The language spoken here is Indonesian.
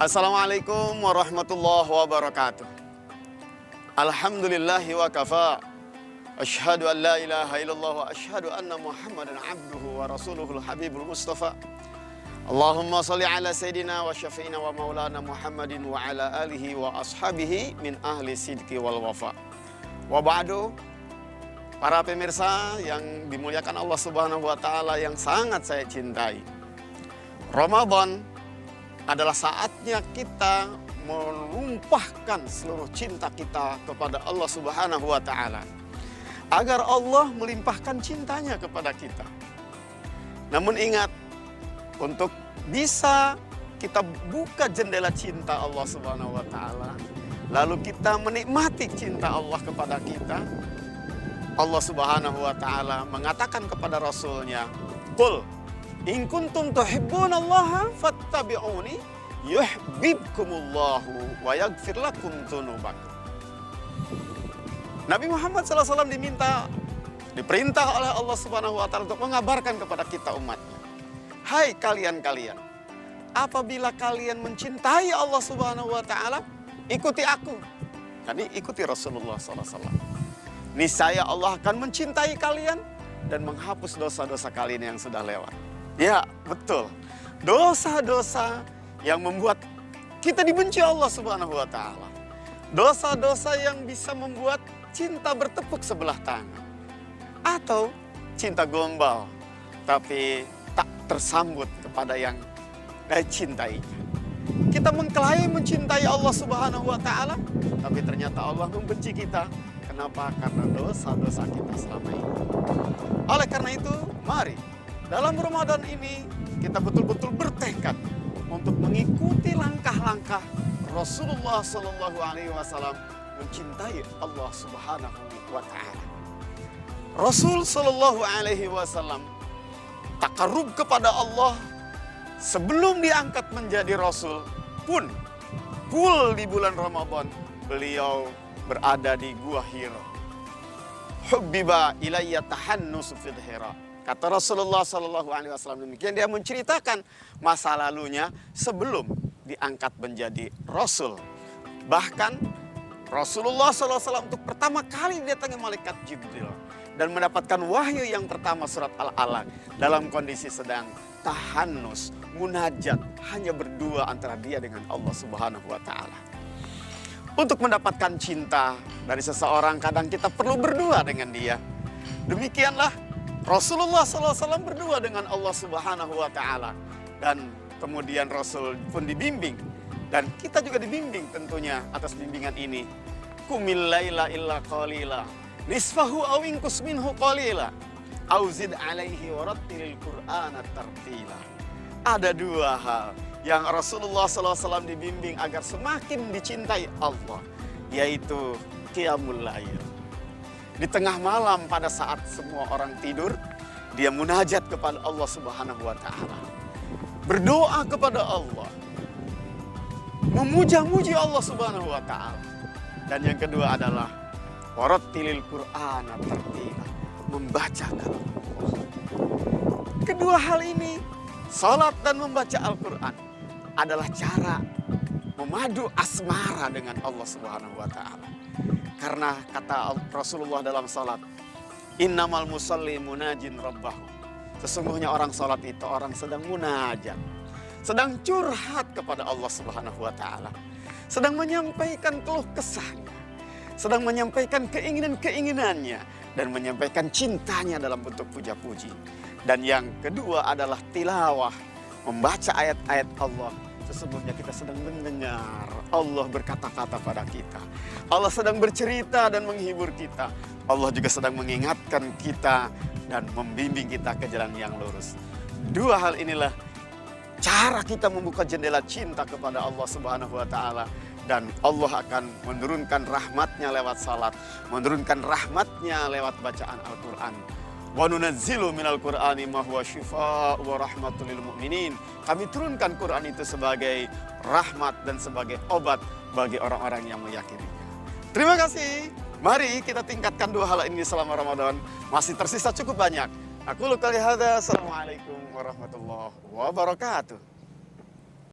Assalamualaikum warahmatullahi wabarakatuh. Alhamdulillahi wa kafa. Asyhadu an la ilaha illallah wa asyhadu anna Muhammadan abduhu wa rasuluhul habibul mustafa. Allahumma salli ala sayyidina wa syafi'ina wa maulana Muhammadin wa ala alihi wa ashabihi min ahli sidqi wal wafa. Wa ba'du, para pemirsa yang dimuliakan Allah Subhanahu wa taala yang sangat saya cintai. Ramadan adalah saatnya kita menumpahkan seluruh cinta kita kepada Allah Subhanahu wa taala, agar Allah melimpahkan cintanya kepada kita. Namun ingat, untuk bisa kita buka jendela cinta Allah Subhanahu wa taala, lalu kita menikmati cinta Allah kepada kita, Allah Subhanahu wa taala mengatakan kepada Rasulnya, "Qul in kuntum tuhibbunallaha fattabi'uni yuhibbukumullahu wa yaghfir lakum dzunubakum." Nabi Muhammad SAW diperintah oleh Allah Subhanahu wa taala untuk mengabarkan kepada kita umatnya, "Hai kalian-kalian, apabila kalian mencintai Allah Subhanahu wa taala, ikuti aku." Jadi ikuti Rasulullah SAW. Niscaya Allah akan mencintai kalian dan menghapus dosa-dosa kalian yang sudah lewat. Ya, betul. Dosa-dosa yang membuat kita dibenci Allah Subhanahu wa taala. Dosa-dosa yang bisa membuat cinta bertepuk sebelah tangan. Atau cinta gombal, tapi tak tersambut kepada yang dicintainya. Kita mengklaim mencintai Allah Subhanahu wa taala, tapi ternyata Allah membenci kita. Kenapa? Karena dosa-dosa kita selama ini. Oleh karena itu, mari dalam Ramadan ini kita betul-betul bertekad untuk mengikuti langkah-langkah Rasulullah Sallallahu Alaihi Wasallam mencintai Allah Subhanahu wa taala. Rasul Sallallahu Alaihi Wasallam takarrub kepada Allah sebelum diangkat menjadi Rasul pun full di bulan Ramadan beliau berada di Gua Hira. Hubbiba ilayya tahannus fil Hira. Kata Rasulullah Sallallahu Alaihi Wasallam demikian, dia menceritakan masa lalunya sebelum diangkat menjadi Rasul. Bahkan Rasulullah SAW untuk pertama kali didatangi malaikat Jibril dan mendapatkan wahyu yang pertama surat Al-Alaq dalam kondisi sedang tahannus, munajat, hanya berdua antara dia dengan Allah Subhanahu wa taala. Untuk mendapatkan cinta dari seseorang kadang kita perlu berdua dengan dia. Demikianlah Rasulullah SAW berdua dengan Allah Subhanahu wa taala, dan kemudian Rasul pun dibimbing dan kita juga dibimbing tentunya atas bimbingan ini. Qumil laila illa qalila nisfahu aw inqus minhu qalila aw zid alaihi warattilil qur'ana tartila. Ada dua hal yang Rasulullah SAW dibimbing agar semakin dicintai Allah, yaitu qiyamul lail. Di tengah malam pada saat semua orang tidur, dia munajat kepada Allah Subhanahu wa taala. Berdoa kepada Allah. Memuja-muji Allah Subhanahu wa taala. Dan yang kedua adalah warattilil qur'ana tartila, membacakan Allah. Kedua hal ini, salat dan membaca Al-Qur'an, adalah cara memadu asmara dengan Allah Subhanahu wa taala. Karena kata Rasulullah dalam salat, innamal musalli munajin rabbahu. Sesungguhnya orang salat itu orang sedang munajat, sedang curhat kepada Allah Subhanahu wa taala, sedang menyampaikan keluh kesahnya, sedang menyampaikan keinginan-keinginannya, dan menyampaikan cintanya dalam bentuk puja-puji. Dan yang kedua adalah tilawah, membaca ayat-ayat Allah. Sesungguhnya kita sedang mendengar Allah berkata-kata pada kita. Allah sedang bercerita dan menghibur kita. Allah juga sedang mengingatkan kita dan membimbing kita ke jalan yang lurus. Dua hal inilah cara kita membuka jendela cinta kepada Allah Subhanahu wa taala. Dan Allah akan menurunkan rahmatnya lewat salat, menurunkan rahmatnya lewat bacaan Al-Quran. Wa nunazzilu minal Qur'ani ma huwa syifaa'u wa rahmatul lil mu'minin. Kami turunkan Quran itu sebagai rahmat dan sebagai obat bagi orang-orang yang meyakininya. Terima kasih. Mari kita tingkatkan dua hal ini selama Ramadan. Masih tersisa cukup banyak. Aku lu kali hada. Assalamualaikum warahmatullahi wabarakatuh.